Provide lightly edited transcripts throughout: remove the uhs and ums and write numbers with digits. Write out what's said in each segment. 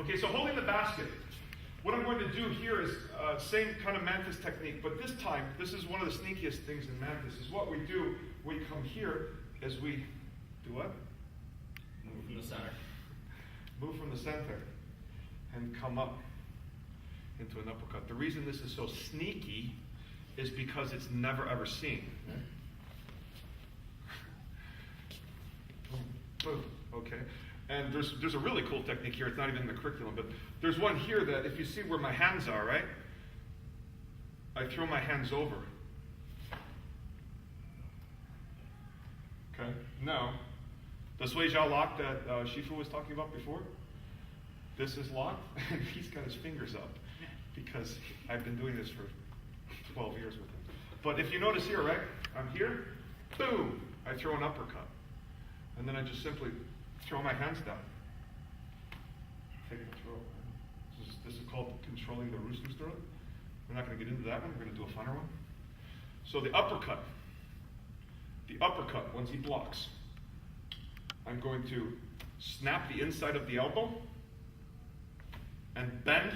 Okay, so holding the basket. What I'm going to do here is same kind of mantis technique, but this time, this is one of the sneakiest things in mantis, is what we do, we come here as we do what? Move from the center. Move from the center and come up into an uppercut. The reason this is so sneaky is because it's never ever seen. Boom. Okay. And there's a really cool technique here. It's not even in the curriculum, but there's one here that if you see where my hands are, right? I throw my hands over. Okay. Now, the Sui Jiao lock that Shifu was talking about before, this is locked, and he's got his fingers up because I've been doing this for 12 years with him. But if you notice here, right? I'm here, boom, I throw an uppercut. And then I just simply throw my hands down. Take a throw. This is called controlling the Rüstungsdrück. We're not going to get into that one. We're going to do a funner one. So the uppercut, once he blocks, I'm going to snap the inside of the elbow and bend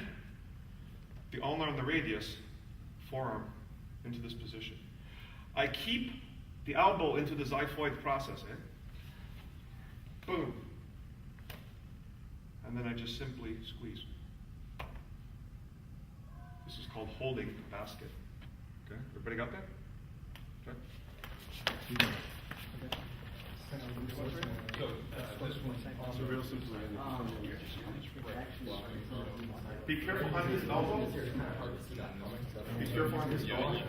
the ulnar and the radius forearm into this position. I keep the elbow into the xiphoid process. Boom. And then I just simply squeeze. This is called holding the basket. Okay, everybody got that? Okay. It's a real simple. Be careful on his elbow. Be careful on his elbow.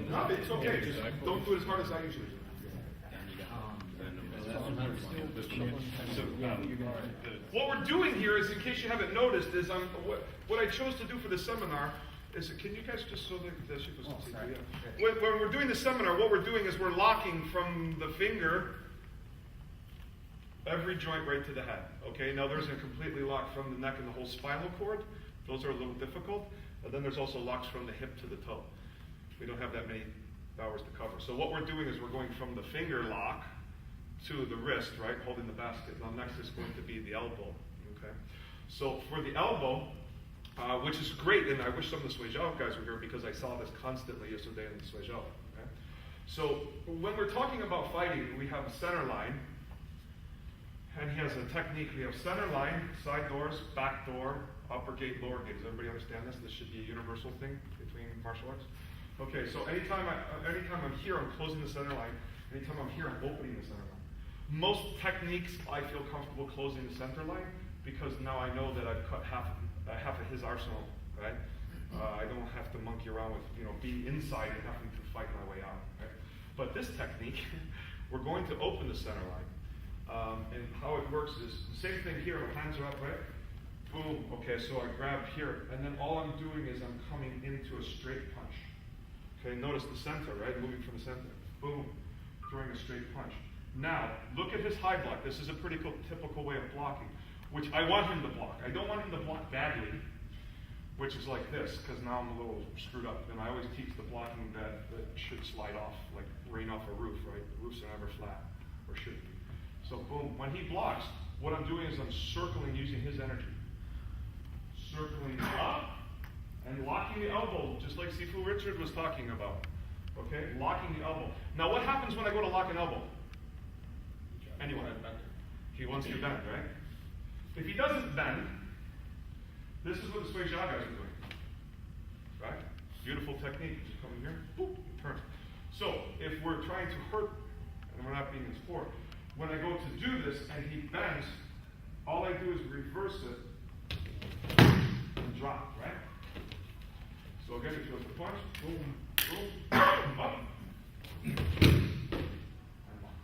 No, it's okay. Just don't do it as hard as I usually do. What we're doing here is, in case you haven't noticed, is what I chose to do for the seminar is, can you guys just so that she can see? Yeah. When we're doing the seminar, what we're doing is we're locking from the finger every joint right to the head. Okay, now there's a completely lock from the neck and the whole spinal cord. Those are a little difficult. And then there's also locks from the hip to the toe. We don't have that many hours to cover. So what we're doing is we're going from the finger lock to the wrist, right, holding the basket. Now next is going to be the elbow. Okay. So for the elbow, which is great, and I wish some of the Sui Jiao guys were here because I saw this constantly yesterday in the Sui Jiao. Okay? So when we're talking about fighting, we have a center line, and he has a technique. We have center line, side doors, back door, upper gate, lower gate. Does everybody understand this? This should be a universal thing between martial arts. Okay, so anytime I'm here, I'm closing the center line. Anytime I'm here, I'm opening the center line. Most techniques, I feel comfortable closing the center line because now I know that I've cut half of his arsenal, right? I don't have to monkey around with, being inside and having to fight my way out, right? But this technique, we're going to open the center line. And how it works is the same thing here. My hands are up, right? Boom. Okay, so I grab here, and then all I'm doing is I'm coming into a straight punch. Okay, notice the center, right? Moving from the center. Boom. Throwing a straight punch. Now, look at his high block. This is a pretty typical way of blocking, which I want him to block. I don't want him to block badly, which is like this, because now I'm a little screwed up. And I always teach the blocking that should slide off, like rain off a roof, right? The roofs are never flat, or should be. So boom, when he blocks, what I'm doing is I'm circling using his energy. Circling up and locking the elbow, just like Sifu Richard was talking about. Okay, locking the elbow. Now what happens when I go to lock an elbow? Anyone? He wants to bend, right? If he doesn't bend, this is what the Sui Jiao guys are doing. Right? Beautiful technique. Just come in here, boop, turn. So if we're trying to hurt, and we're not being in sport, when I go to do this and he bends, all I do is reverse it and drop, right? So again, he throws the punch, boom, boom, up, and lock.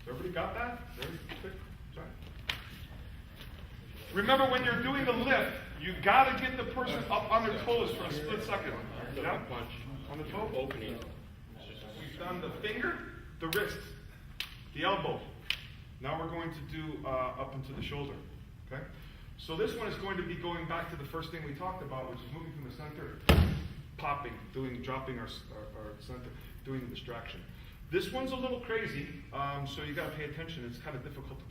So everybody got that? Very quick. Sorry. Remember, when you're doing the lift, you got to get the person up on their toes for a split second. Yeah? Punch. On the toe? Opening. We've done the finger, the wrist, the elbow. Now we're going to do up into the shoulder. Okay? So this one is going to be going back to the first thing we talked about, which is moving from the center, popping, dropping our center, doing the distraction. This one's a little crazy, so you got to pay attention. It's kind of difficult to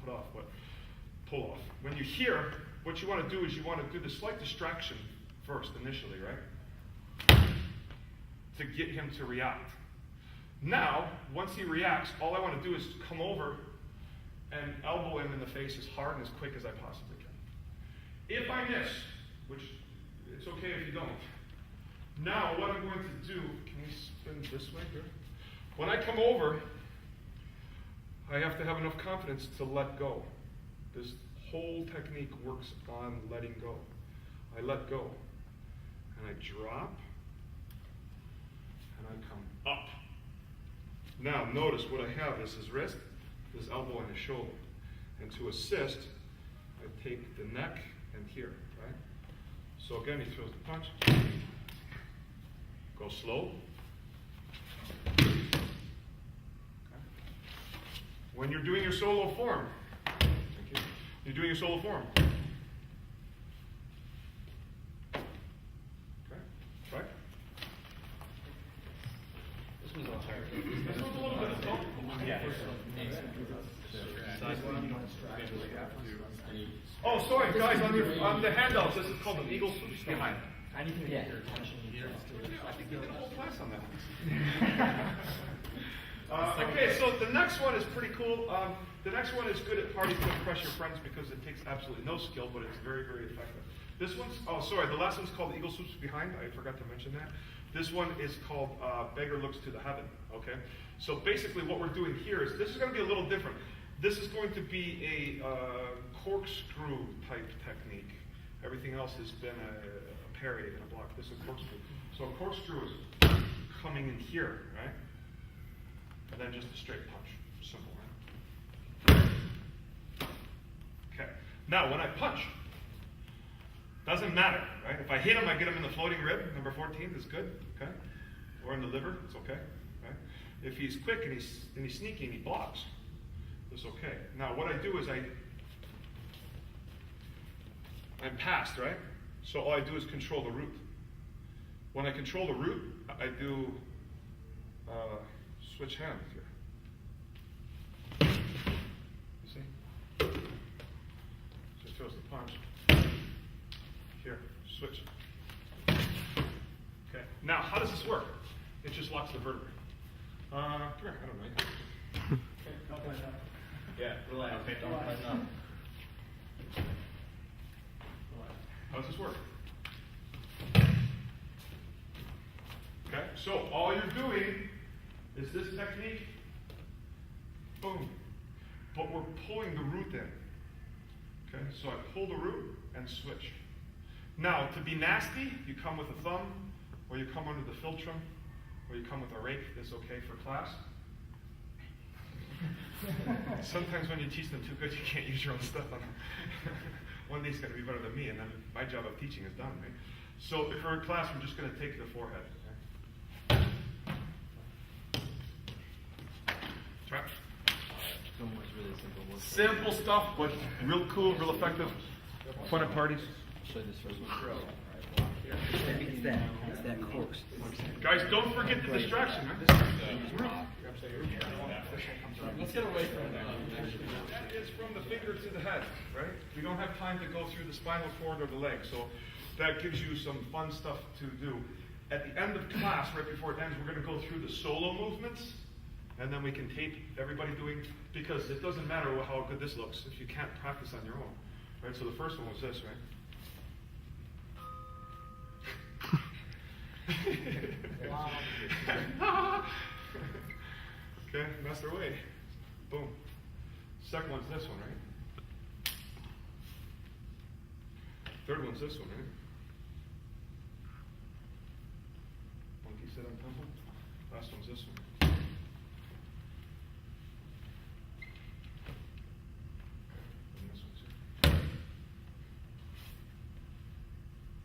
pull off. When you hear, what you want to do is you want to do the slight distraction first initially, right? To get him to react. Now, once he reacts, all I want to do is come over and elbow him in the face as hard and as quick as I possibly can. If I miss, which it's okay if you don't, now what I'm going to do, can we spin this way here? When I come over, I have to have enough confidence to let go. This whole technique works on letting go. I let go, and I drop, and I come up. Now, notice what I have is his wrist, his elbow, and his shoulder. And to assist, I take the neck and here, right? So again, he throws the punch. Go slow. Okay. When you're doing your solo form, thank you. You're doing your solo form. Okay, right? This one's a little higher. This one's a little bit of fun. Yeah. Oh, sorry, guys, on the handouts, this is called an eagle swoosh behind. I need to get your attention here. I think we did a whole class on that. Okay, so the next one is pretty cool. The next one is good at parties to impress your friends because it takes absolutely no skill, but it's very, very effective. This one's, oh, sorry, the last one's called Eagle Swoops Behind. I forgot to mention that. This one is called Beggar Looks to the Heaven, okay? So basically what we're doing here is, this is going to be a little different. This is going to be a corkscrew type technique. Everything else has been a parry and a block. This is a corkscrew. So a corkscrew is coming in here, right? And then just a straight punch. Simple, right? Okay. Now, when I punch, doesn't matter, right? If I hit him, I get him in the floating rib. Number 14 is good, okay? Or in the liver, it's okay, right? If he's quick and he's sneaky and he blocks, it's okay. Now, what I do is I'm passed, right? So all I do is control the root. When I control the root, I do switch hands here. You see? So he throws the punch. Here, switch. Okay. Now, how does this work? It just locks the vertebrae. Come here, I don't know. Okay. Yeah, relax. Okay, don't press up. How does this work? Okay, so all you're doing is this technique, boom, but we're pulling the root in. Okay, so I pull the root and switch. Now, to be nasty, you come with a thumb, or you come under the philtrum, or you come with a rake. That's okay for class. Sometimes when you teach them too good, you can't use your own stuff on them. One day's going to be better than me, and then my job of teaching is done, right? So for a class, we're just going to take the forehead. Okay? Try. Simple stuff, but real cool, real effective. Fun at parties. It's that course. Guys, don't forget the distraction. Right? Let's get away from that. That is from the finger to the head, right? We don't have time to go through the spinal cord or the leg, so that gives you some fun stuff to do. At the end of class, right before it ends, we're going to go through the solo movements, and then we can tape everybody doing, because it doesn't matter how good this looks if you can't practice on your own. Right? So the first one was this, right? Okay, master way. Boom. Second one's this one, right? Third one's this one, right? Monkey sit on temple. Last one's this one. And this one's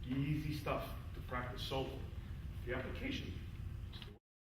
here. Easy stuff to practice solo. The application